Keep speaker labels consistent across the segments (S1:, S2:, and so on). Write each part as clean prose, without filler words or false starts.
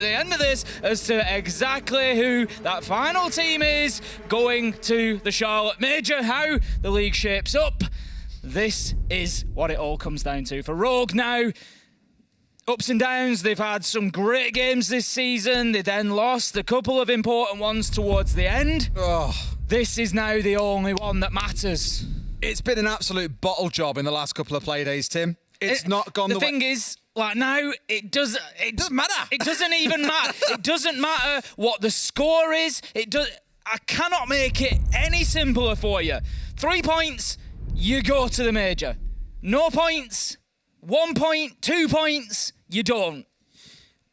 S1: the end of this as to exactly who that final team is going to the Charlotte Major, how the league shapes up. This is what it all comes down to. For Rogue now, ups and downs, they've had some great games this season. They then lost a couple of important ones towards the end. This is now the only one that matters.
S2: It's been an absolute bottle job in the last couple of play days, Tim. It's not gone the way...
S1: The thing is, like now, it doesn't matter. It doesn't even matter. It doesn't matter what the score is. I cannot make it any simpler for you. 3 points, you go to the Major. No points, 1 point, 2 points, you don't.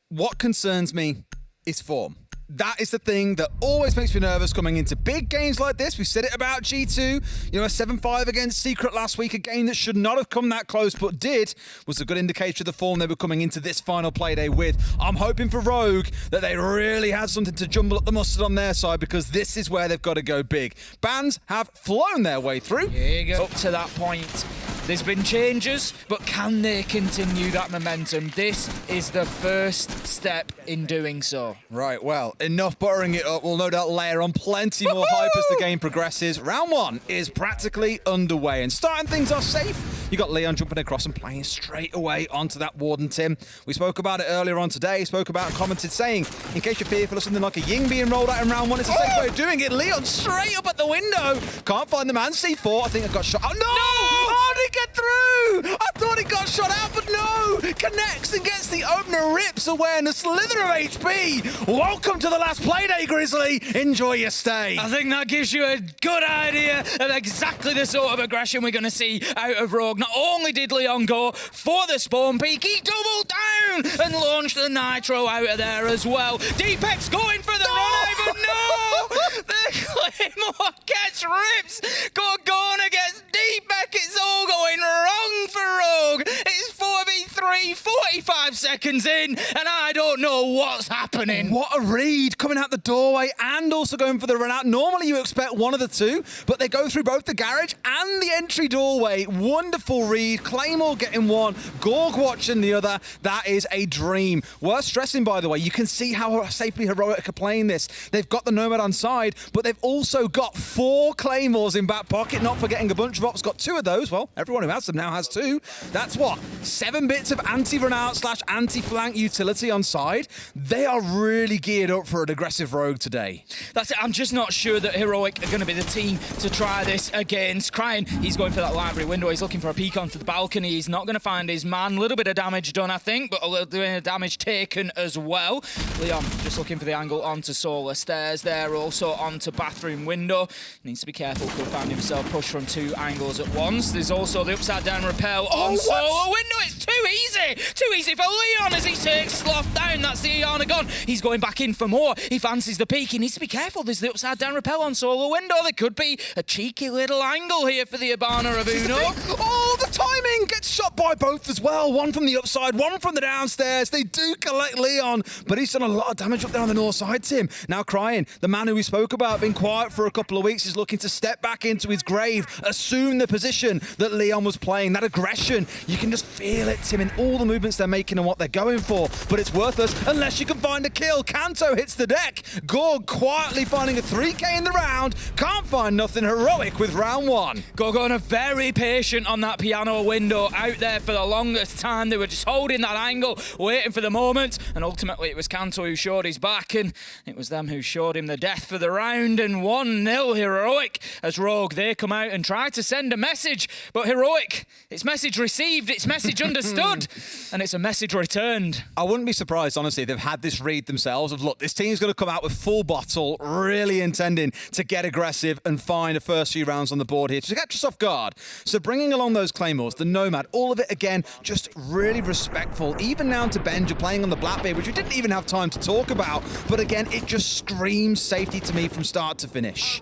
S2: What concerns me is form. That is the thing that always makes me nervous coming into big games like this. We said it about G2, you know, a 7-5 against Secret last week, a game that should not have come that close, but did, was a good indicator of the form they were coming into this final Playday with. I'm hoping for Rogue that they really had something to jumble up the mustard on their side, because this is where they've got to go big. Bans have flown their way through.
S1: Here you go. Up to that point, there's been changes, but can they continue that momentum? This is the first step in doing so.
S2: Right, well, enough buttering it up. We'll no doubt layer on plenty more hype as the game progresses. Round one is practically underway, and starting things off safe. You got Leon jumping across and playing straight away onto that Warden, Tim. We spoke about it earlier on today, spoke about and commented saying, in case you're fearful of something like a Ying being rolled out in round one, it's a safe way of doing it. Leon straight up at the window. Can't find the man. C4, I think I got shot. Oh, no! How did he get through? I thought he got shot out, but no! Connects and gets the opener, rips away, and a slither of HP. Welcome to the last Playday, Grizzly. Enjoy your stay.
S1: I think that gives you a good idea of exactly the sort of aggression we're going to see out of Rogue. Not only did Leon go for the spawn peak, he doubled down and launched the Nitro out of there as well. Deepek's going for the run, but no! The Claymore gets rips. Gorgona gets Deepek. It's all going wrong for Rogue. It's 4v3, 45 seconds in, and I don't know what's happening.
S2: What a read, coming out the doorway and also going for the run out. Normally you expect one of the two, but they go through both the garage and the entry doorway. Wonderful read. Claymore getting one, Gorg watching the other. That is a dream. Worth stressing, by the way, you can see how safely Heroic are playing this. They've got the Nomad on side, but they've also got 4 Claymores in back pocket, not forgetting a bunch of ops. Got 2 of those. Well, everyone who has them now has 2. That's what? 7 bits of anti-run out / anti-flank utility on side. They are really geared up for an aggressive Rogue today.
S1: That's it. I'm just not sure that Heroic are going to be the team to try this against. Crying, he's going for that library window. He's looking for a peek onto the balcony. He's not going to find his man. A little bit of damage done, I think, but a little bit of damage taken as well. Leon just looking for the angle onto Solar Stairs there, also onto bathroom window. Needs to be careful. Could find himself pushed from 2 angles at once. There's also the upside down rappel on Solar window. It's too easy. Too easy for Leon as he takes Sloth down. That's the Iana gone. He's going back in for more. He fancies the peak. He needs to be careful. There's the upside down rappel on Solar window. There could be a cheeky little angle here for the Ibana of Uno.
S2: Oh, the timing gets shot by both as well. One from the upside, one from the downstairs. They do collect Leon, but he's done a lot of damage up there on the north side, Tim. Now Crying, the man who we spoke about, been quiet for a couple of weeks, is looking to step back into his grave, assume the position that Leon was playing. That aggression, you can just feel it, Tim, in all the movements they're making and what they're going for, but it's worthless unless you can find a kill. Kanto hits the deck. Gorg quietly finding a 3k in the round. Can't find nothing. Heroic with round 1.
S1: Gorgona very patient on that piano window, out there for the longest time. They were just holding that angle, waiting for the moment, and ultimately it was Kanto who showed his back, and it was them who showed him the death for the round, and 1-0 Heroic as Rogue, they come out and try to send a message, but Heroic, it's message received, it's message understood, and it's a message returned.
S2: I wouldn't be surprised, honestly, if they've had this read themselves of, look, this team's going to come out with full bottle, really intending to get aggressive and find the first few rounds on the board here to catch us off guard. So bringing along those Claymores, the Nomad, all of it, again, just really respectful. Even down to Benja playing on the Blackbeard, which we didn't even have time to talk about. But again, it just screams safety to me from start to finish.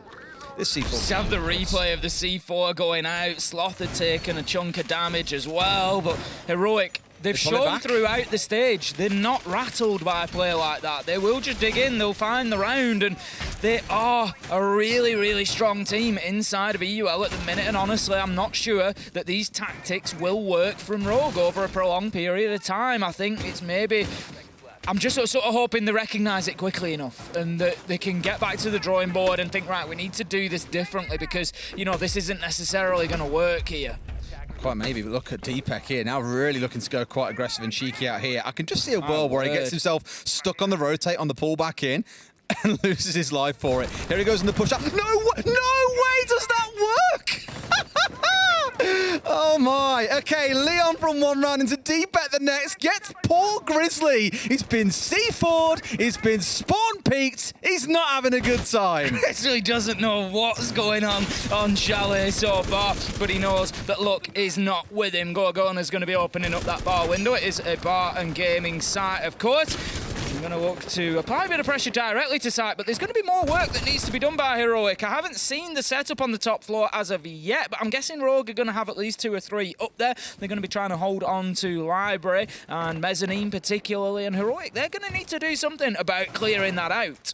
S2: This C4.
S1: Just have the replay of the C4 going out. Sloth had taken a chunk of damage as well, but Heroic, they've shown throughout the stage, they're not rattled by a play like that. They will just dig in, they'll find the round, and they are a really, really strong team inside of EUL at the minute, and honestly, I'm not sure that these tactics will work from Rogue over a prolonged period of time. I think it's maybe I'm just sort of hoping they recognise it quickly enough and that they can get back to the drawing board and think, right, we need to do this differently because, you know, this isn't necessarily going to work here.
S2: Quite maybe, but look at Deepek here, now really looking to go quite aggressive and cheeky out here. I can just see a world where he gets himself stuck on the rotate on the pull back in and loses his life for it. Here he goes in the push up. No way does that work! Oh my. Okay, Leon from one round into Deepek the next. Gets poor Grizzly. He's been C4'd. He's been spawn peaked. He's not having a good time.
S1: Grizzly doesn't know what's going on Chalet so far, but he knows that luck is not with him. Gorgona's going to be opening up that bar window. It is a bar and gaming site, of course. I'm going to look to apply a bit of pressure directly to site, but there's going to be more work that needs to be done by Heroic. I haven't seen the setup on the top floor as of yet, but I'm guessing Rogue are going to have at least 2 or 3 up there. They're going to be trying to hold on to Library and Mezzanine particularly, and Heroic, they're going to need to do something about clearing that out.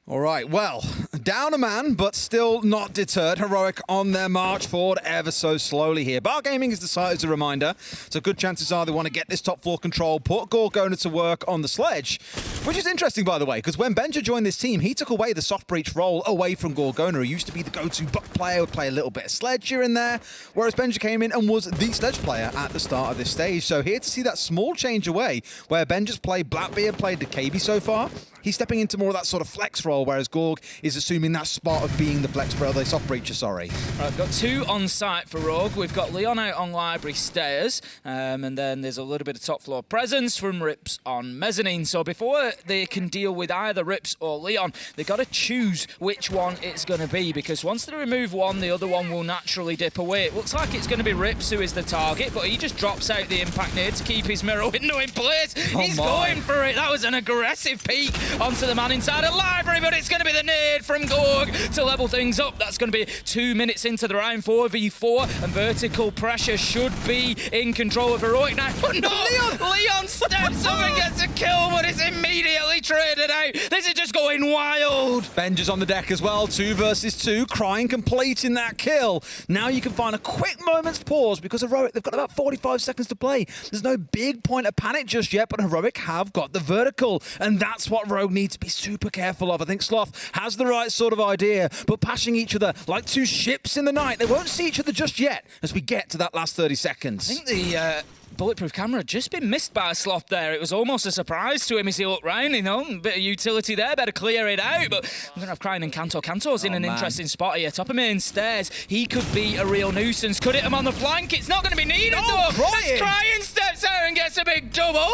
S2: All right, well, down a man, but still not deterred. Heroic on their march forward ever so slowly here. Bar Gaming is the site as a reminder, so good chances are they want to get this top floor control, put Gorgona to work on the sledge, which is interesting, by the way, because when Benja joined this team, he took away the soft breach role away from Gorgona, who used to be the go-to buck player, would play a little bit of sledge here and there, whereas Benja came in and was the sledge player at the start of this stage. So here to see that small change away, where Benja's played Blackbeard, played DeKB so far. He's stepping into more of that sort of flex role, whereas Gorg is assuming that spot of being the flex player, the soft breacher, sorry.
S1: Right, we've got 2 on site for Rogue. We've got Leon out on Library stairs, and then there's a little bit of top floor presence from Rips on Mezzanine. So before they can deal with either Rips or Leon, they've got to choose which one it's going to be, because once they remove one, the other one will naturally dip away. It looks like it's going to be Rips who is the target, but he just drops out the impact nade to keep his mirror window in place. He's going for it. That was an aggressive peek onto the man inside a Library, but it's going to be the nade from Gorg to level things up. That's going to be 2 minutes into the round, 4v4, and vertical pressure should be in control of Heroic now. But no! Leon steps up and gets a kill, but it's immediately traded out. This is just going wild.
S2: Benja's on the deck as well, 2 versus 2, Crying completing that kill. Now you can find a quick moment's pause because Heroic, they've got about 45 seconds to play. There's no big point of panic just yet, but Heroic have got the vertical, and that's what Rogue needs to be super careful of. I think Sloth has the right sort of idea, but passing each other like 2 ships in the night. They won't see each other just yet as we get to that last 30 seconds.
S1: I think the bulletproof camera had just been missed by Sloth there. It was almost a surprise to him as he looked round, you know, a bit of utility there, better clear it out, but I'm going to have Crying and Kanto. Kanto's in an interesting spot here, top of main stairs. He could be a real nuisance. Could hit him on the flank. It's not going to be needed though. Crying steps out and gets a big double.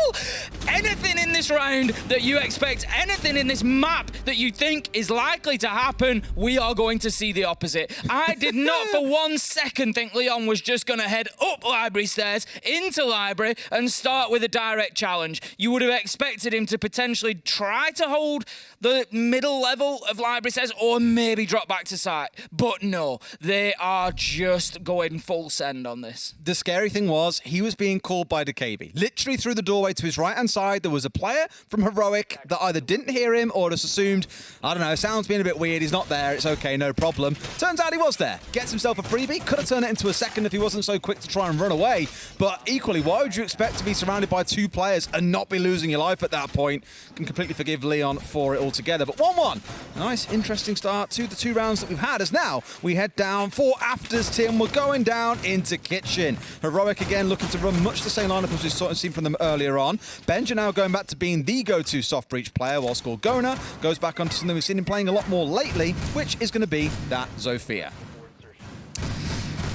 S1: Anything in this round that you expect, anything in this map that you think is likely to happen, we are going to see the opposite. I did not for 1 second think Leon was just going to head up Library stairs into Library and start with a direct challenge. You would have expected him to potentially try to hold the middle level of Library stairs or maybe drop back to site. But no, they are just going full send on this.
S2: The scary thing was he was being called by DeKB. Literally through the doorway to his right-hand side, there was a player from Heroic that either didn't hear him or just assumed, I don't know, sound's being a bit weird, he's not there, it's okay, no problem. Turns out he was there. Gets himself a freebie, could have turned it into a second if he wasn't so quick to try and run away. But equally, why would you expect to be surrounded by 2 players and not be losing your life at that point? Can completely forgive Leon for it altogether. But 1-1. Nice, interesting start to the 2 rounds that we've had, as now we head down for afters, Tim. We're going down into Kitchen. Heroic again looking to run much the same lineup as we've sort of seen from them earlier on. Benja now going back to being the go-to soft breach player, whilst Gorgona goes back onto something we've seen him playing a lot more lately, which is going to be that Zofia.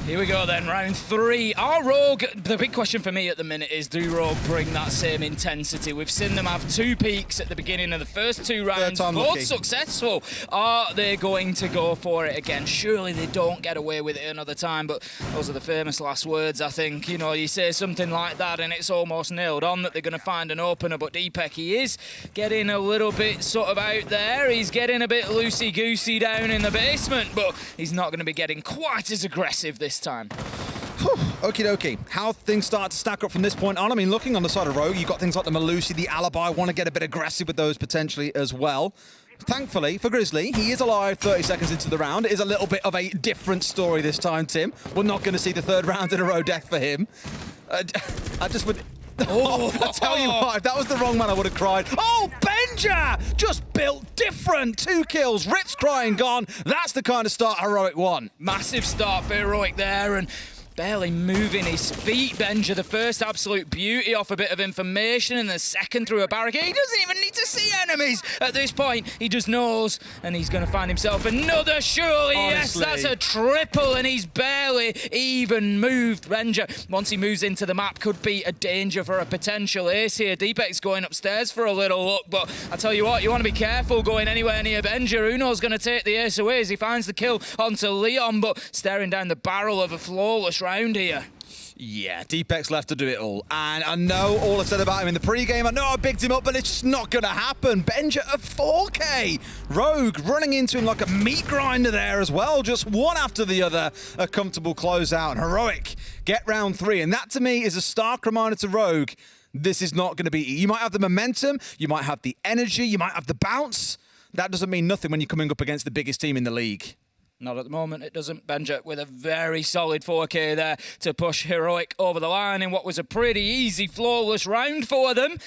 S1: Here we go then, round 3. Our Rogue, the big question for me at the minute is, do Rogue bring that same intensity? We've seen them have 2 peaks at the beginning of the first 2 rounds, both successful. Are they going to go for it again? Surely they don't get away with it another time, but those are the famous last words, I think. You know, you say something like that and it's almost nailed on that they're going to find an opener, but Deepek, he is getting a little bit sort of out there. He's getting a bit loosey-goosey down in the basement, but he's not going to be getting quite as aggressive this time.
S2: Okie dokie. How things start to stack up from this point on. I mean, looking on the side of Rogue, you've got things like the Malusi, the Alibi, want to get a bit aggressive with those potentially as well. Thankfully for Grizzly, he is alive 30 seconds into the round. It is a little bit of a different story this time, Tim. We're not going to see the 3rd round in a row death for him. I just would...
S1: Oh,
S2: I tell you what, if that was the wrong man, I would have cried. Oh, Benja! Just built different. 2 kills, Rips crying gone. That's the kind of start Heroic want.
S1: Massive start for Heroic there, and barely moving his feet, Benja. The first absolute beauty off a bit of information, and the second through a barricade. He doesn't even need to see enemies at this point. He just knows, and he's going to find himself another, surely.
S2: Honestly.
S1: Yes, that's a triple, and he's barely even moved. Benja, once he moves into the map, could be a danger for a potential ace here. Deepek's going upstairs for a little look, but I tell you what, you want to be careful going anywhere near Benja. Uno's going to take the ace away as he finds the kill onto Leon, but staring down the barrel of a flawless round here.
S2: Yeah, Deepek's left to do it all. And I know all I said about him in the pregame. I know I bigged him up, but it's just not going to happen. Benja at 4K. Rogue running into him like a meat grinder there as well. Just one after the other. A comfortable closeout. Heroic get round 3. And that to me is a stark reminder to Rogue. This is not going to be... You might have the momentum. You might have the energy. You might have the bounce. That doesn't mean nothing when you're coming up against the biggest team in the league.
S1: Not at the moment, it doesn't. Benja with a very solid 4K there to push Heroic over the line in what was a pretty easy, flawless round for them.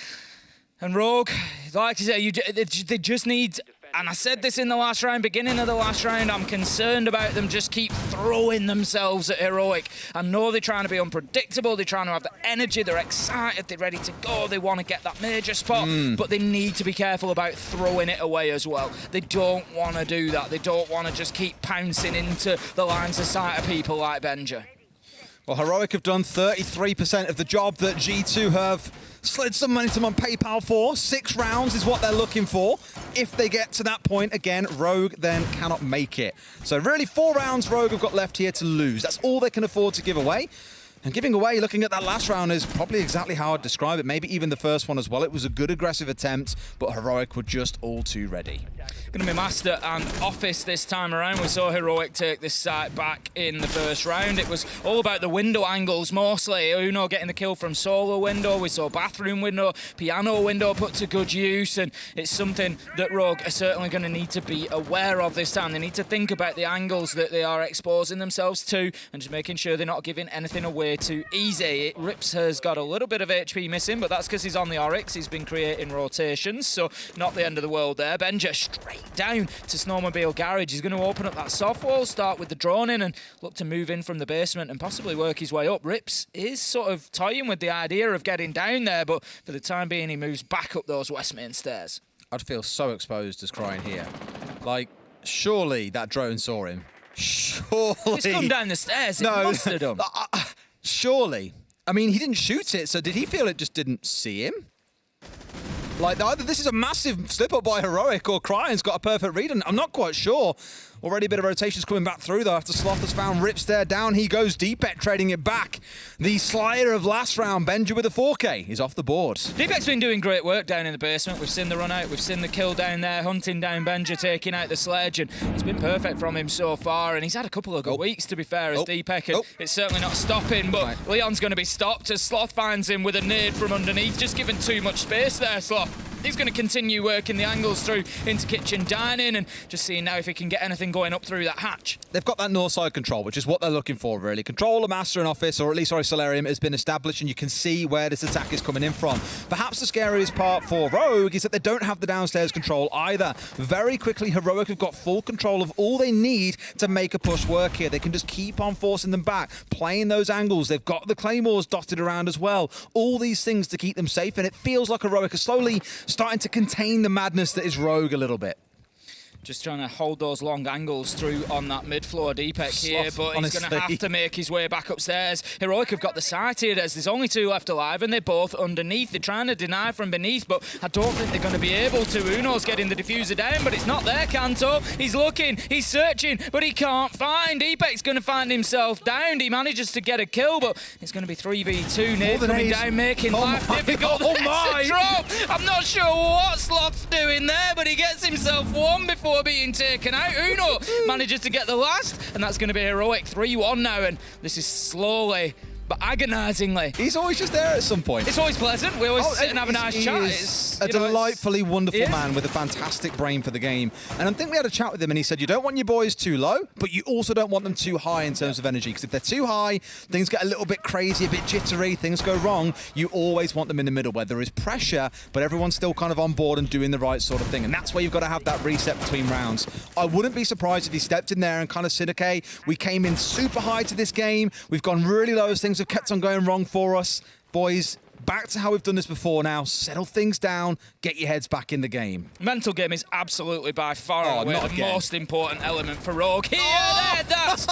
S1: And Rogue, like I say, they just need... And I said this in the last round, beginning of the last round, I'm concerned about them just keep throwing themselves at Heroic. I know they're trying to be unpredictable, they're trying to have the energy, they're excited, they're ready to go, they want to get that major spot, but they need to be careful about throwing it away as well. They don't want to do that. They don't want to just keep pouncing into the lines of sight of people like Benja.
S2: Well, Heroic have done 33% of the job that G2 have slid some money to them on PayPal for. 6 rounds is what they're looking for. If they get to that point again, Rogue then cannot make it. So really 4 rounds Rogue have got left here to lose. That's all they can afford to give away. And giving away, looking at that last round, is probably exactly how I'd describe it. Maybe even the first one as well. It was a good aggressive attempt, but Heroic were just all too ready.
S1: Going to be Master and Office this time around. We saw Heroic take this site back in the first round. It was all about the window angles mostly. Uno getting the kill from solo window. We saw bathroom window, piano window put to good use, and it's something that Rogue are certainly going to need to be aware of this time. They need to think about the angles that they are exposing themselves to and just making sure they're not giving anything away too easy. Rips has got a little bit of HP missing, but that's because he's on the Oryx. He's been creating rotations, so not the end of the world there. Benja straight down to Snowmobile Garage. He's going to open up that soft wall, start with the drone in, and look to move in from the basement and possibly work his way up. Rips is sort of toying with the idea of getting down there, but for the time being, he moves back up those West Main stairs.
S2: I'd feel so exposed as crying here. Like, surely that drone saw him. Surely.
S1: He's come down the stairs. It must have done.
S2: Surely. I mean, he didn't shoot it, so did he feel it just didn't see him? Like, either this is a massive slip-up by Heroic or Crying's got a perfect read, and I'm not quite sure. Already a bit of rotations coming back through, though, after Sloth has found Rips there. Down he goes, Deepek trading it back. The Slayer of last round, Benja with a 4K, is off the board.
S1: Deepek's been doing great work down in the basement. We've seen the run out, we've seen the kill down there, hunting down Benja, taking out the sledge, and it's been perfect from him so far, and he's had a couple of good weeks, to be fair, as Deepek, and it's certainly not stopping, but Leon's going to be stopped as Sloth finds him with a nade from underneath, just given too much space there, Sloth. He's going to continue working the angles through into kitchen dining and just seeing now if he can get anything going up through that hatch.
S2: They've got that north side control, which is what they're looking for, really. Control of Master and Office, or at least Solarium, has been established, and you can see where this attack is coming in from. Perhaps the scariest part for Rogue is that they don't have the downstairs control either. Very quickly, Heroic have got full control of all they need to make a push work here. They can just keep on forcing them back, playing those angles. They've got the Claymores dotted around as well. All these things to keep them safe, and it feels like Heroic are slowly starting to contain the madness that is Rogue a little bit.
S1: Just trying to hold those long angles through on that mid-floor Deepek here, but he's going to have to make his way back upstairs. Heroic have got the site here as there's only 2 left alive, and they're both underneath. They're trying to deny from beneath, but I don't think they're going to be able to. Uno's getting the diffuser down, but it's not there, Kanto. He's looking, he's searching, but he can't find. Deepek's going to find himself downed. He manages to get a kill, but it's going to be 3v2. Nate coming down, making life difficult.
S2: Oh my!
S1: Drop. I'm not sure what Sloth's doing there, but he gets himself one before being taken out. Uno manages to get the last, and that's going to be Heroic 3-1 now, and this is slowly but agonisingly.
S2: He's always just there at some point.
S1: It's always pleasant. We always sit and have a nice chat.
S2: He's a delightfully wonderful man with a fantastic brain for the game. And I think we had a chat with him and he said, you don't want your boys too low, but you also don't want them too high in terms of energy. Because if they're too high, things get a little bit crazy, a bit jittery, things go wrong. You always want them in the middle where there is pressure, but everyone's still kind of on board and doing the right sort of thing. And that's where you've got to have that reset between rounds. I wouldn't be surprised if he stepped in there and kind of said, okay, we came in super high to this game. We've gone really low as things have kept on going wrong for us. Boys, back to how we've done this before now. Settle things down, get your heads back in the game.
S1: Mental game is absolutely by far and away the most important element for Rogue. Here, there, that's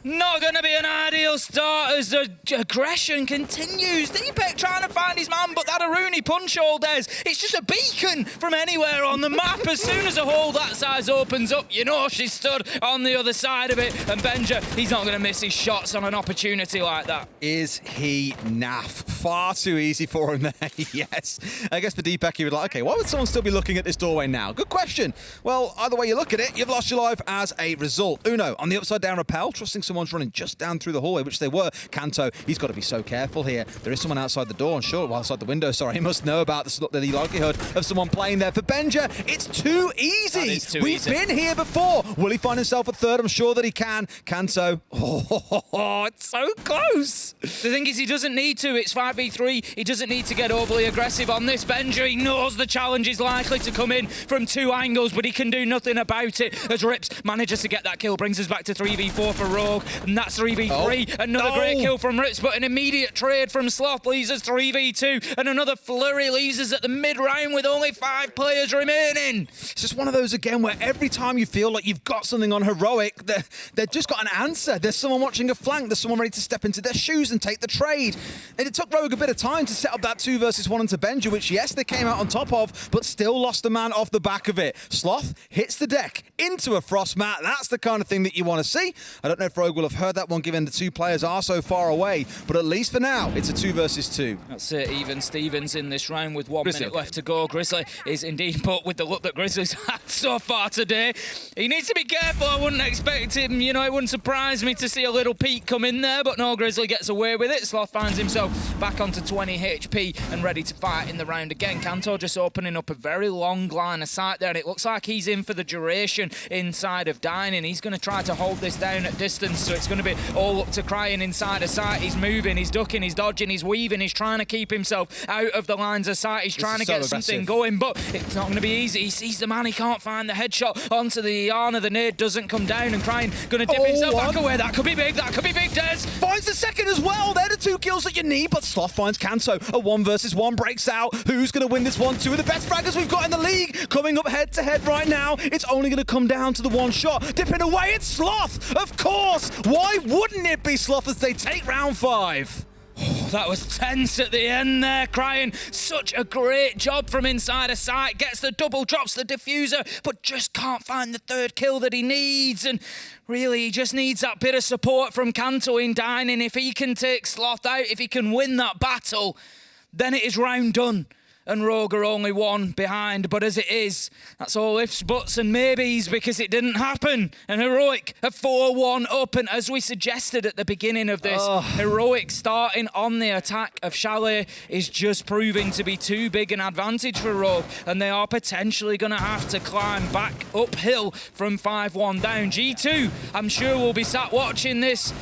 S1: not going to be an ideal start as the aggression continues. Deepek trying to find his man, but that Aruni punch all days, it's just a beacon from anywhere on the map. As soon as a hole that size opens up, you know she stood on the other side of it. And Benja, he's not going to miss his shots on an opportunity like that.
S2: Is he naff? Far too easy for him there, yes. I guess for Deepek, he would like, okay, why would someone still be looking at this doorway now? Good question. Well, either way you look at it, you've lost your life as a result. Uno, on the upside down rappel, trusting someone's running just down through the hallway, which they were. Kanto, he's got to be so careful here. There is someone outside the door, and sure, well, outside the window, sorry. He must know about the likelihood of someone playing there. For Benja, it's too easy.
S1: That is too
S2: We've
S1: easy.
S2: been here before. Will he find himself a third? I'm sure that he can. Kanto, oh, it's so close.
S1: The thing is, he doesn't need to. It's 5v3. He doesn't need to get overly aggressive on this. Benja, he knows the challenge is likely to come in from two angles, but he can do nothing about it as Rips manages to get that kill, brings us back to 3v4 for Rogue, and that's 3v3. Another great kill from Rips, but an immediate trade from Sloth leaves us 3v2, and another flurry leaves us at the mid-round with only 5 players remaining.
S2: It's just one of those, again, where every time you feel like you've got something on Heroic, they've just got an answer. There's someone watching a flank, there's someone ready to step into their shoes and take the trade. And it took Rogue a bit of time to set up that 2 versus 1 into Benja, which, yes, they came out on top of, but still lost a man off the back of it. Sloth hits the deck into a frost mat. That's the kind of thing that you want to see. I don't know if Rogue will have heard that one, given the 2 players are so far away, but at least for now, it's a 2 versus 2.
S1: That's it, even Stevens in this round with 1 minute left to go. Grizzly is indeed, but with the look that Grizzly's had so far today, he needs to be careful. I wouldn't expect him, you know, it wouldn't surprise me to see a little peak come in there, but no, Grizzly gets away with it. Sloth finds himself back onto 20 HP and ready to fight in the round again. Kanto just opening up a very long line of sight there, and it looks like he's in for the duration inside of Dining. He's going to try to hold this down at distance, so it's going to be all up to Crying inside of sight. He's moving, he's ducking, he's dodging, he's weaving, he's trying to keep himself out of the lines of sight. He's trying to get something going, but it's not going to be easy. He sees the man, he can't find the headshot onto the Iana. The nade doesn't come down, and Crying going to dip himself back away. That could be big, that could be big, Des.
S2: Finds the second as well. They're the 2 kills that you need, but Sloth finds Kanto. A 1 versus 1 breaks out. Who's going to win this one? 2 of the best fraggers we've got in the league coming up head to head right now. It's only going to come down to the 1 shot. Dipping away, it's Sloth, of course. Why wouldn't it be Sloth as they take round 5?
S1: That was tense at the end there, Crying. Such a great job from inside of sight. Gets the double, drops the diffuser, but just can't find the 3rd kill that he needs. And really, he just needs that bit of support from Kanto in Dining. If he can take Sloth out, if he can win that battle, then it is round done. And Rogue are only 1 behind, but as it is, that's all ifs, buts and maybes, because it didn't happen. And Heroic are 4-1 up, and as we suggested at the beginning of this, Heroic starting on the attack of Chalet is just proving to be too big an advantage for Rogue, and they are potentially going to have to climb back uphill from 5-1 down. G2, I'm sure, will be sat watching this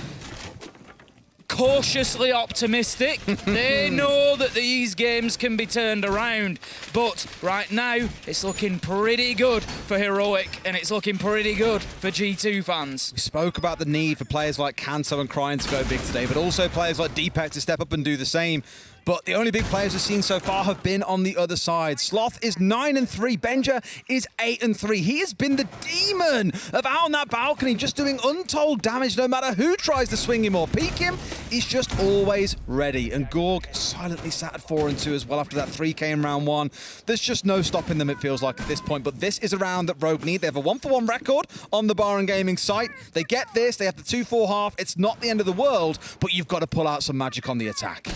S1: cautiously optimistic. They know that these games can be turned around, but right now it's looking pretty good for Heroic, and it's looking pretty good for G2 fans.
S2: We spoke about the need for players like Kanto and Crying to go big today, but also players like Deepek to step up and do the same. But the only big players we've seen so far have been on the other side. Sloth is 9-3. Benja is 8-3. He has been the demon of out on that balcony, just doing untold damage no matter who tries to swing him or peek him. He's just always ready. And Gorg silently sat at 4-2 as well after that 3K in round 1. There's just no stopping them, it feels like, at this point. But this is a round that Rogue need. They have a 1-for-1 record on the Bar and Gaming site. They get this. They have the 2-4 half. It's not the end of the world, but you've got to pull out some magic on the attack.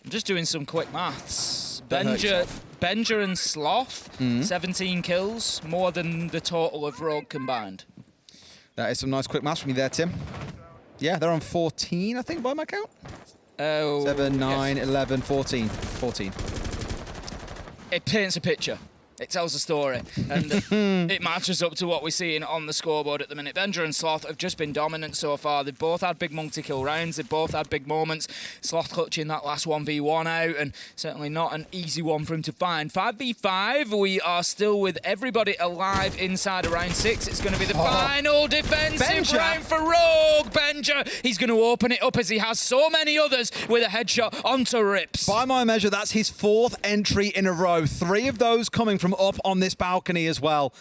S1: I'm just doing some quick maths. Benja and Sloth, 17 kills, more than the total of Rogue combined.
S2: That is some nice quick maths from you there, Tim. Yeah, they're on 14, I think, by my count.
S1: Oh,
S2: 7, 9,
S1: yes.
S2: 11, 14. 14.
S1: It paints a picture. It tells a story, and it matches up to what we're seeing on the scoreboard at the minute. Benja and Sloth have just been dominant so far. They've both had big multi-kill rounds. They've both had big moments. Sloth clutching that last 1v1 out, and certainly not an easy one for him to find. 5v5, we are still with everybody alive inside of round 6. It's going to be the final defensive
S2: Benja.
S1: round for Rogue. Benja, he's going to open it up as he has so many others with a headshot onto Rips.
S2: By my measure, that's his 4th entry in a row. 3 of those coming from up on this balcony as well.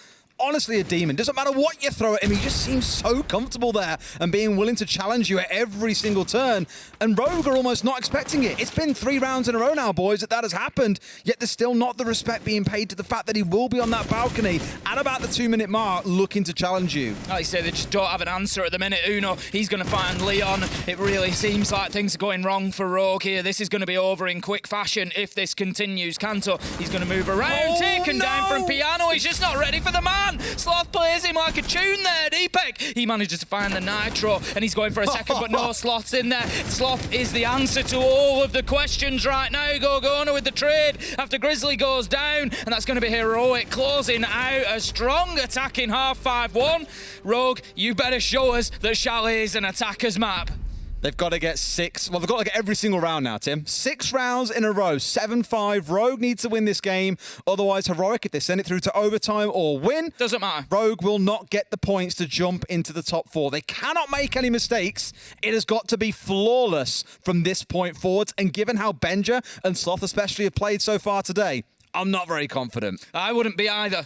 S2: Honestly, a demon. Doesn't matter what you throw at him, he just seems so comfortable there and being willing to challenge you at every single turn. And Rogue are almost not expecting it. It's been 3 rounds in a row now, boys, that has happened, yet there's still not the respect being paid to the fact that he will be on that balcony at about the 2-minute mark looking to challenge you.
S1: Like I say, they just don't have an answer at the minute. Uno, he's going to find Leon. It really seems like things are going wrong for Rogue here. This is going to be over in quick fashion if this continues. Kanto, he's going to move around, taken down from Piano. He's just not ready for the man. Sloth plays him like a tune there. Deepak, he manages to find the nitro, and he's going for a second, but no, Sloth's in there. Sloth is the answer to all of the questions right now. Gorgona with the trade after Grizzly goes down, and that's going to be Heroic closing out a strong attacking half 5-1. Rogue, you better show us that Chalet is an attacker's map.
S2: They've got to get 6. Well, they've got to get every single round now, Tim. 6 rounds in a row. 7-5. Rogue needs to win this game. Otherwise, Heroic, if they send it through to overtime or win,
S1: doesn't matter.
S2: Rogue will not get the points to jump into the top 4. They cannot make any mistakes. It has got to be flawless from this point forwards. And given how Benja and Sloth especially have played so far today, I'm not very confident.
S1: I wouldn't be either.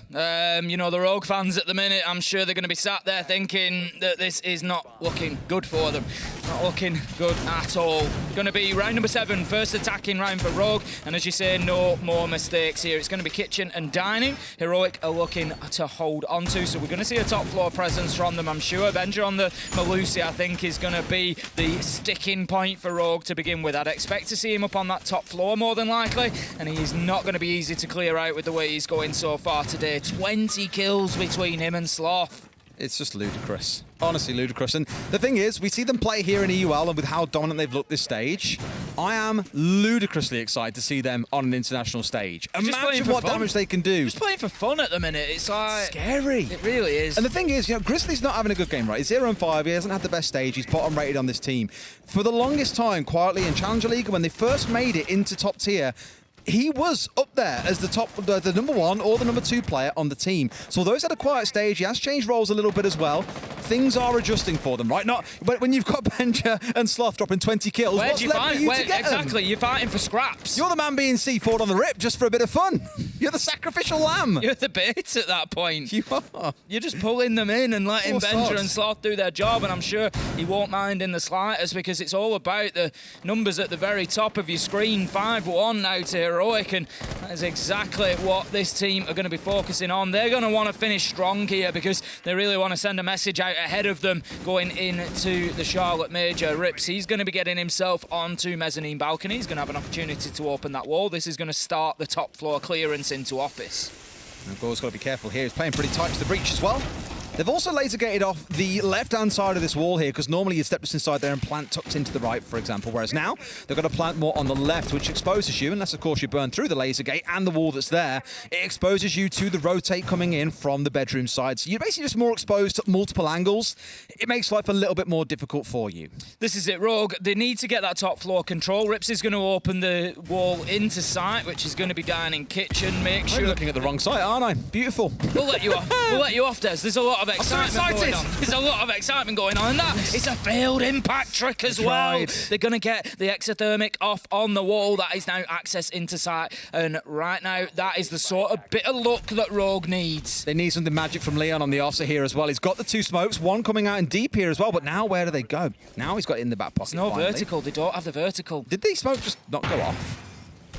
S1: You know, the Rogue fans at the minute, I'm sure they're going to be sat there thinking that this is not looking good for them. Not looking good at all. Going to be round number 7, first attacking round for Rogue. And as you say, no more mistakes here. It's going to be kitchen and dining. Heroic are looking to hold on to. So we're going to see a top floor presence from them, I'm sure. Benja on the Malusi, I think, is going to be the sticking point for Rogue to begin with. I'd expect to see him up on that top floor more than likely. And he's not going to be easy to clear out with the way he's going so far today. 20 kills between him and Sloth.
S2: It's just ludicrous. Honestly ludicrous. And the thing is, we see them play here in EUL, and with how dominant they've looked this stage, I am ludicrously excited to see them on an international stage. Imagine what damage they can do.
S1: Just playing for fun at the minute. It's like...
S2: scary.
S1: It really is.
S2: And the thing is, you know, Grizzly's not having a good game, right? He's 0-5. He hasn't had the best stage. He's bottom rated on this team. For the longest time, quietly in Challenger League, when they first made it into top tier, he was up there as the top, the number 1 or the number 2 player on the team. So although he's had a quiet stage, he has changed roles a little bit as well. Things are adjusting for them, right? Not, but when you've got Benja and Sloth dropping 20 kills,
S1: what's
S2: left for you to get
S1: exactly,
S2: them?
S1: you're fighting for scraps.
S2: You're the man being C4'd on the rip just for a bit of fun. You're the sacrificial lamb.
S1: You're the bait at that point.
S2: You are.
S1: You're just pulling them in and letting Benja and Sloth do their job, and I'm sure he won't mind in the slightest, because it's all about the numbers at the very top of your screen. 5-1 now to Heroic, and that is exactly what this team are going to be focusing on. They're going to want to finish strong here because they really want to send a message out ahead of them going into the Charlotte Major. Rips, he's going to be getting himself onto mezzanine balcony. He's going to have an opportunity to open that wall. This is going to start the top floor clearance into office.
S2: And Gore's got to be careful here. He's playing pretty tight to the breach as well. They've also laser gated off the left-hand side of this wall here, because normally you'd step just inside there and plant tucked into the right, for example, whereas now they've got to plant more on the left, which exposes you, unless of course you burn through the laser gate and the wall that's there, it exposes you to the rotate coming in from the bedroom side. So you're basically just more exposed to multiple angles. It makes life a little bit more difficult for you.
S1: This is it, Rogue. They need to get that top floor control. Rips is going to open the wall into sight, which is going to be dining kitchen. Make sure...
S2: I'm looking at the wrong site, aren't I? Beautiful.
S1: We'll let you off. We'll let you off, Des. There's a lot of excitement going on. There's a lot of excitement going on, and that is a failed impact trick as well.
S2: Right.
S1: They're going to get the exothermic off on the wall. That is now access into sight, and right now that is the sort of bit of luck that Rogue needs.
S2: They need something magic from Leon on the offset here as well. He's got the 2 smokes, one coming out in deep here as well, but now where do they go? Now he's got it in the back pocket.
S1: There's no
S2: finally.
S1: vertical. They don't have the vertical.
S2: Did the smoke just not go off?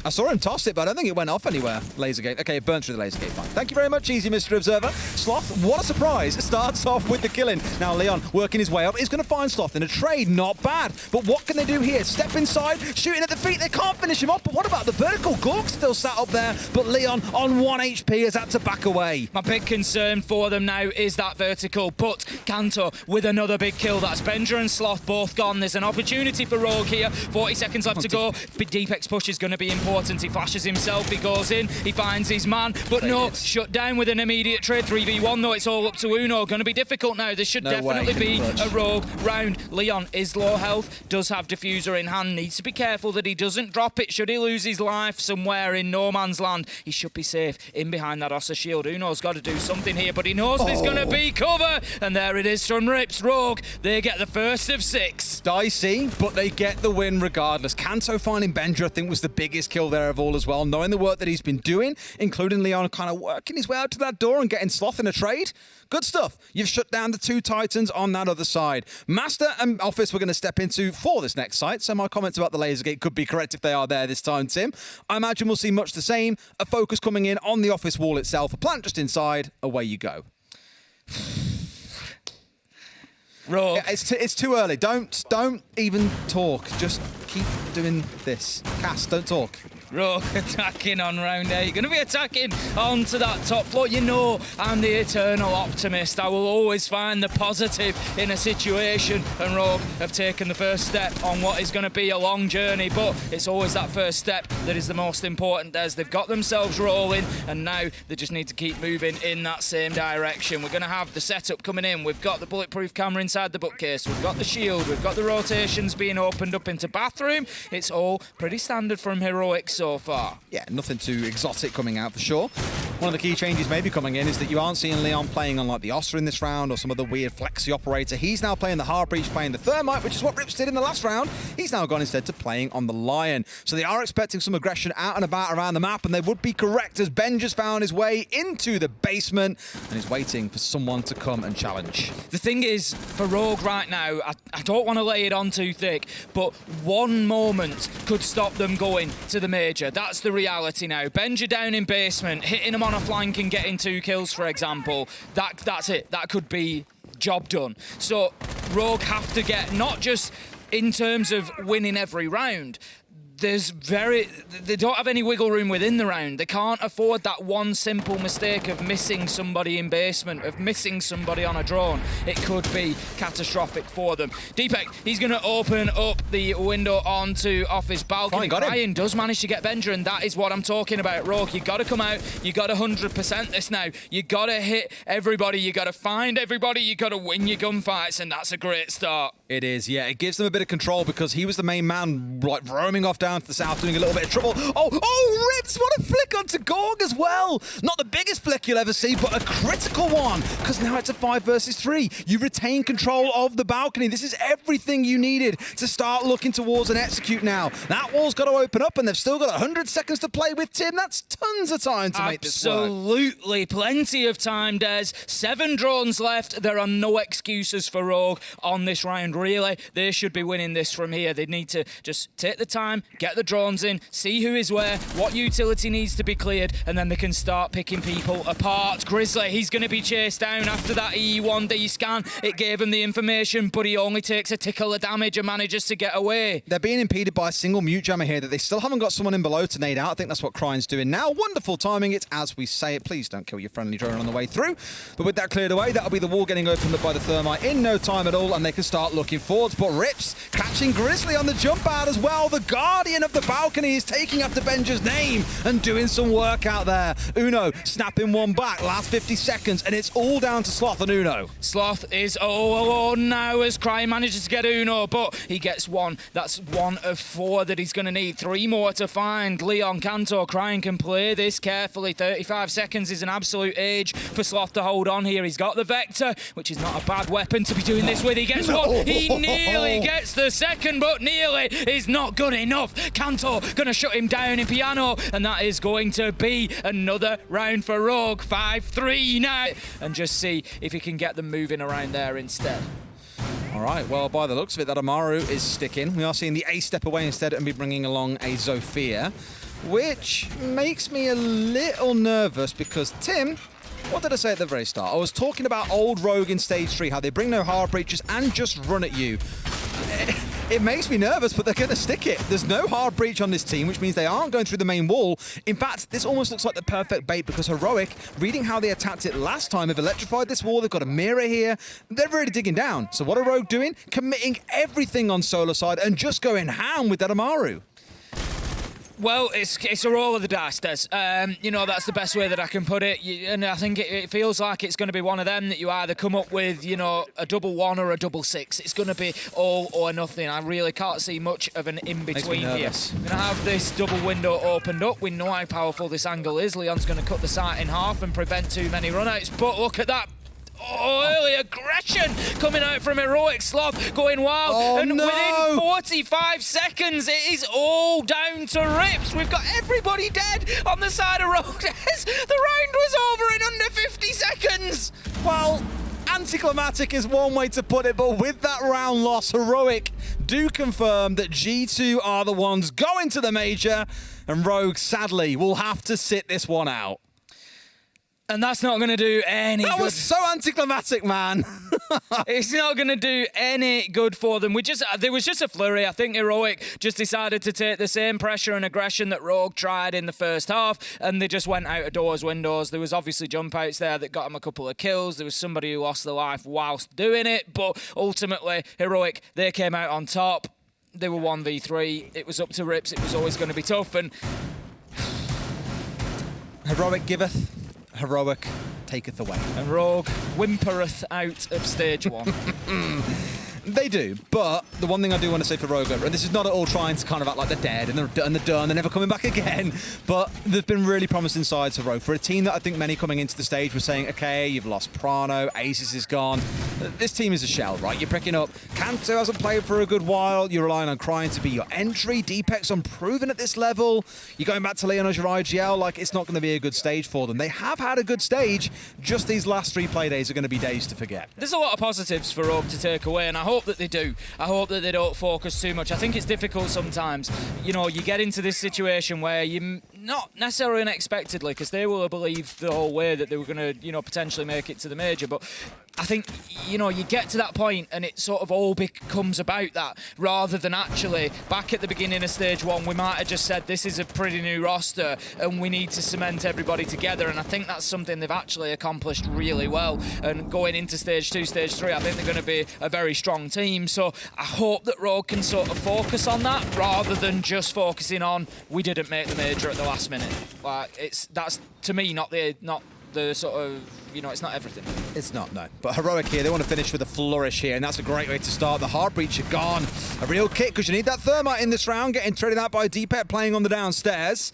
S2: I saw him toss it, but I don't think it went off anywhere. Laser gate. Okay, it burned through the laser gate. Fine. Thank you very much, Easy Mr. Observer. Sloth, what a surprise. Starts off with the killing. Now Leon working his way up. He's going to find Sloth in a trade. Not bad. But what can they do here? Step inside, shooting at the feet. They can't finish him off. But what about the vertical? Gorg still sat up there. But Leon on 1 HP has had to back away.
S1: My big concern for them now is that vertical. But Kanto with another big kill. That's Benja and Sloth both gone. There's an opportunity for Rogue here. 40 seconds left to go. Big Deepex push is going to be important. He flashes himself. He goes in. He finds his man. But no, shut down with an immediate trade. 3v1 though. It's all up to Uno. Going to be difficult now. This should definitely be a Rogue round. Leon is low health. Does have Diffuser in hand. Needs to be careful that he doesn't drop it. Should he lose his life somewhere in no man's land, he should be safe in behind that Ossa shield. Uno's got to do something here, but he knows there's going to be cover. And there it is from Rips. Rogue, they get the first of 6.
S2: Dicey, but they get the win regardless. Kanto finding Benja, I think, was the biggest kill there of all as well. Knowing the work that he's been doing, including Leon kind of working his way out to that door and getting Sloth in a trade. Good stuff. You've shut down the 2 Titans on that other side. Master and Office we're going to step into for this next site, so my comments about the laser gate could be correct if they are there this time, Tim. I imagine we'll see much the same. A focus coming in on the Office wall itself, a plant just inside, away you go.
S1: Rogue.
S2: Yeah, it's too early. Don't even talk. Just keep doing this. Cast, don't talk.
S1: Rogue attacking on round 8. Going to be attacking onto that top floor. You know, I'm the eternal optimist. I will always find the positive in a situation. And Rogue have taken the first step on what is going to be a long journey. But it's always that first step that is the most important, as they've got themselves rolling. And now they just need to keep moving in that same direction. We're going to have the setup coming in. We've got the bulletproof camera inside the bookcase. We've got the shield. We've got the rotations being opened up into bathroom. It's all pretty standard from Heroics so far.
S2: Yeah, nothing too exotic coming out for sure. One of the key changes maybe coming in is that you aren't seeing Leon playing on like the Ossa in this round or some other weird flexi operator. He's now playing the Heartbreach, playing the Thermite, which is what Rips did in the last round. He's now gone instead to playing on the Lion. So they are expecting some aggression out and about around the map, and they would be correct as Ben just found his way into the basement and is waiting for someone to come and challenge.
S1: The thing is, for Rogue right now, I don't want to lay it on too thick, but one moment could stop them going to the major. That's the reality now. Benja down in basement, hitting him on a flank and getting 2 kills, for example. That's it. That could be job done. So Rogue have to get, not just in terms of winning every round, they don't have any wiggle room within the round. They can't afford that one simple mistake of missing somebody in basement, of missing somebody on a drone. It could be catastrophic for them. Deepak, he's going to open up the window onto Office balcony. Ryan does manage to get Benja, and that is what I'm talking about. Rogue, you got to come out. You got to 100% this now. You got to hit everybody. You got to find everybody. You got to win your gunfights, and that's a great start.
S2: It is, yeah. It gives them a bit of control because he was the main man, like roaming off down to the south, doing a little bit of trouble. Oh, Rips! What a flick onto Gorg as well. Not the biggest flick you'll ever see, but a critical one, because now it's a 5 versus 3. You retain control of the balcony. This is everything you needed to start looking towards and execute now. That wall's got to open up, and they've still got 100 seconds to play with, Tim. That's tons of time to make this work.
S1: Absolutely. Plenty of time, Des. 7 drones left. There are no excuses for Rogue on this round, really. They should be winning this from here. They need to just take the time, get the drones in, see who is where, what utility needs to be cleared, and then they can start picking people apart. Grizzly, he's going to be chased down after that E1D scan. It gave him the information, but he only takes a tickle of damage and manages to get away.
S2: They're being impeded by a single mute jammer here that they still haven't got someone in below to nade out. I think that's what Crying's doing now. Wonderful timing. It's as we say it. Please don't kill your friendly drone on the way through. But with that cleared away, that'll be the wall getting opened up by the Thermite in no time at all, and they can start looking forwards. But Rips catching Grizzly on the jump out as well. The Guardian of the balcony is taking after Benja's name and doing some work out there. Uno snapping one back, last 50 seconds, and it's all down to Sloth and Uno.
S1: Sloth is all alone now as Crying manages to get Uno, but he gets one. That's 1 of 4 that he's going to need. 3 more to find. Leon, Kanto, Crying can play this carefully. 35 seconds is an absolute age for Sloth to hold on here. He's got the Vector, which is not a bad weapon to be doing this with. He gets one. He nearly gets the second, but nearly is not good enough. Kanto going to shut him down in piano, and that is going to be another round for Rogue. 5-3 now, and just see if he can get them moving around there instead.
S2: All right, well, by the looks of it, that Amaru is sticking. We are seeing the A step away instead and be bringing along a Zofia. which makes me a little nervous because Tim, what did I say at the very start? I was talking about old Rogue in Stage 3, how they bring no hard breaches and just run at you. It makes me nervous, but they're going to stick it. There's no hard breach on this team, which means they aren't going through the main wall. In fact, this almost looks like the perfect bait because Heroic, reading how they attacked it last time, have electrified this wall. They've got a mirror here. They're really digging down. So what are Rogue doing? Committing everything on solo side and just going ham with that Amaru.
S1: Well, it's a roll of the dice, Des. You know, that's the best way that I can put it. And I think it feels like it's going to be one of them that you either come up with, you know, a 1-1 or a 6-6. It's going to be all or nothing. I really can't see much of an in-between here. We're going to have this double window opened up. We know how powerful this angle is. Leon's going to cut the site in half and prevent too many runouts. But look at that. Oh, early aggression coming out from Heroic. Sloth going wild. And within 45 seconds, it is all down to rips. We've got everybody dead on the side of Rogue. The round was over in under 50 seconds.
S2: Well, anticlimactic is one way to put it, but with that round loss, Heroic do confirm that G2 are the ones going to the major, and Rogue, sadly, will have to sit this one out.
S1: And that's not going to do any good.
S2: That was so anticlimactic, man.
S1: It's not going to do any good for them. There was just a flurry. I think Heroic just decided to take the same pressure and aggression that Rogue tried in the first half, and they just went out of doors, windows. There was obviously jump outs there that got them a couple of kills. There was somebody who lost their life whilst doing it, but ultimately, Heroic, they came out on top. They were 1v3. It was up to rips. It was always going to be tough, and
S2: Heroic giveth, Heroic taketh away.
S1: And Rogue whimpereth out of stage 1.
S2: They do, but the one thing I do want to say for Rogue, and this is not at all trying to kind of act like they're dead and they're done, they're never coming back again, but there's been really promising sides for Rogue. For a team that I think many coming into the stage were saying, okay, you've lost Prano, Aces is gone. This team is a shell, right? You're picking up Kanto hasn't played for a good while, you're relying on Crying to be your entry, Deepek's unproven at this level, you're going back to Leon as your IGL, like it's not going to be a good stage for them. They have had a good stage, just these last 3 play days are going to be days to forget.
S1: There's a lot of positives for Rogue to take away, and I hope that they do. I hope that they don't focus too much. I think it's difficult sometimes. You know, you get into this situation where you not necessarily unexpectedly, because they will have believed the whole way that they were going to, you know, potentially make it to the major, but I think, you know, you get to that point and it sort of all becomes about that, rather than actually, back at the beginning of stage 1, we might have just said this is a pretty new roster and we need to cement everybody together, and I think that's something they've actually accomplished really well. And going into stage 2, stage 3, I think they're going to be a very strong team, so I hope that Rogue can sort of focus on that rather than just focusing on we didn't make the major at the last minute. Like, that's to me not the sort of, you know, it's not everything.
S2: It's not, no. But Heroic here, they want to finish with a flourish here, and that's a great way to start. The hard breach are gone. A real kick, because you need that thermite in this round, getting traded out by Deepek, playing on the downstairs.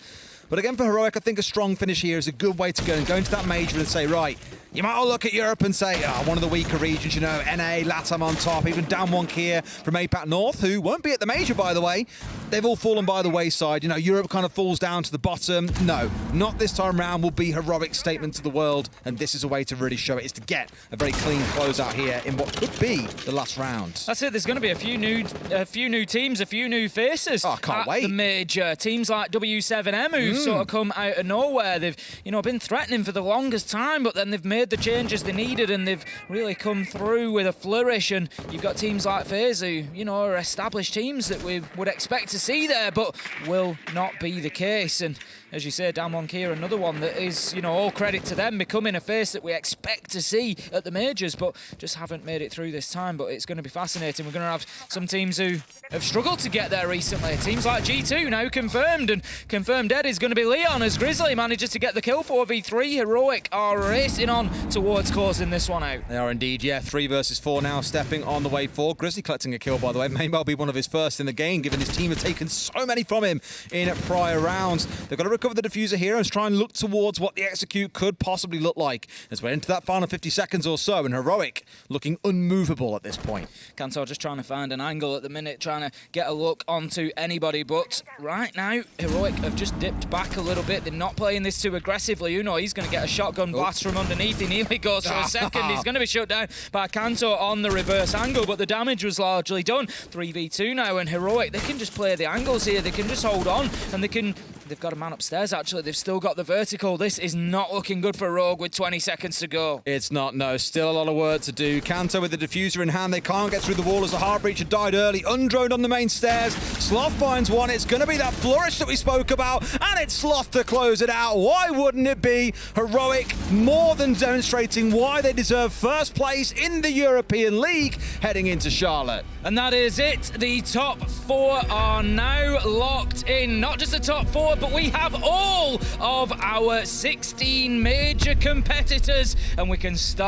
S2: But again, for Heroic, I think a strong finish here is a good way to go and go into that major and say, right, you might all look at Europe and say, oh, one of the weaker regions, you know, NA, LATAM on top, even down one here from APAC North, who won't be at the major, by the way. They've all fallen by the wayside. You know, Europe kind of falls down to the bottom. No, not this time round will be Heroic's statement to the world, and this is a way to really show it, is to get a very clean closeout here in what could be the last round.
S1: That's it. There's going to be a few new teams, a few new faces.
S2: Oh, I can't wait.
S1: The major teams like W7M, who've sort of come out of nowhere. They've, you know, been threatening for the longest time, but then they've made the changes they needed, and they've really come through with a flourish. And you've got teams like FaZe, who, you know, are established teams that we would expect to see there, but will not be the case. And as you say, Damwon Kia, another one that is, you know, all credit to them becoming a face that we expect to see at the majors, but just haven't made it through this time. But it's going to be fascinating. We're going to have some teams who have struggled to get there recently. Teams like G2 now confirmed, and confirmed dead is going to be Leon, as Grizzly manages to get the kill. 4v3. Heroic are racing on towards closing this one out.
S2: They are indeed, yeah. 3 versus 4 now, stepping on the way forward. Grizzly collecting a kill, by the way. May well be one of his first in the game, given his team have taken so many from him in prior rounds. They've got to recover the diffuser here and try and look towards what the execute could possibly look like as we're into that final 50 seconds or so, and Heroic looking unmovable at this point.
S1: Kanto just trying to find an angle at the minute, trying to get a look onto anybody, but right now Heroic have just dipped back a little bit. They're not playing this too aggressively. You know, he's going to get a shotgun blast from underneath. He nearly goes for a second. He's going to be shut down by Kanto on the reverse angle, but the damage was largely done. 3v2 now, and Heroic, they can just play the angles here. They can just hold on, and they can they've got a man upstairs, actually. They've still got the vertical. This is not looking good for Rogue with 20 seconds to go.
S2: It's not, no. Still a lot of work to do. Kanto with the diffuser in hand. They can't get through the wall as the Heart Breacher died early. Undroned on the main stairs. Sloth finds one. It's going to be that flourish that we spoke about, and it's Sloth to close it out. Why wouldn't it be? Heroic more than demonstrating why they deserve first place in the European League heading into Charlotte.
S1: And that is it. The top 4 are now locked in. Not just the top 4, but we have all of our 16 major competitors, and we can start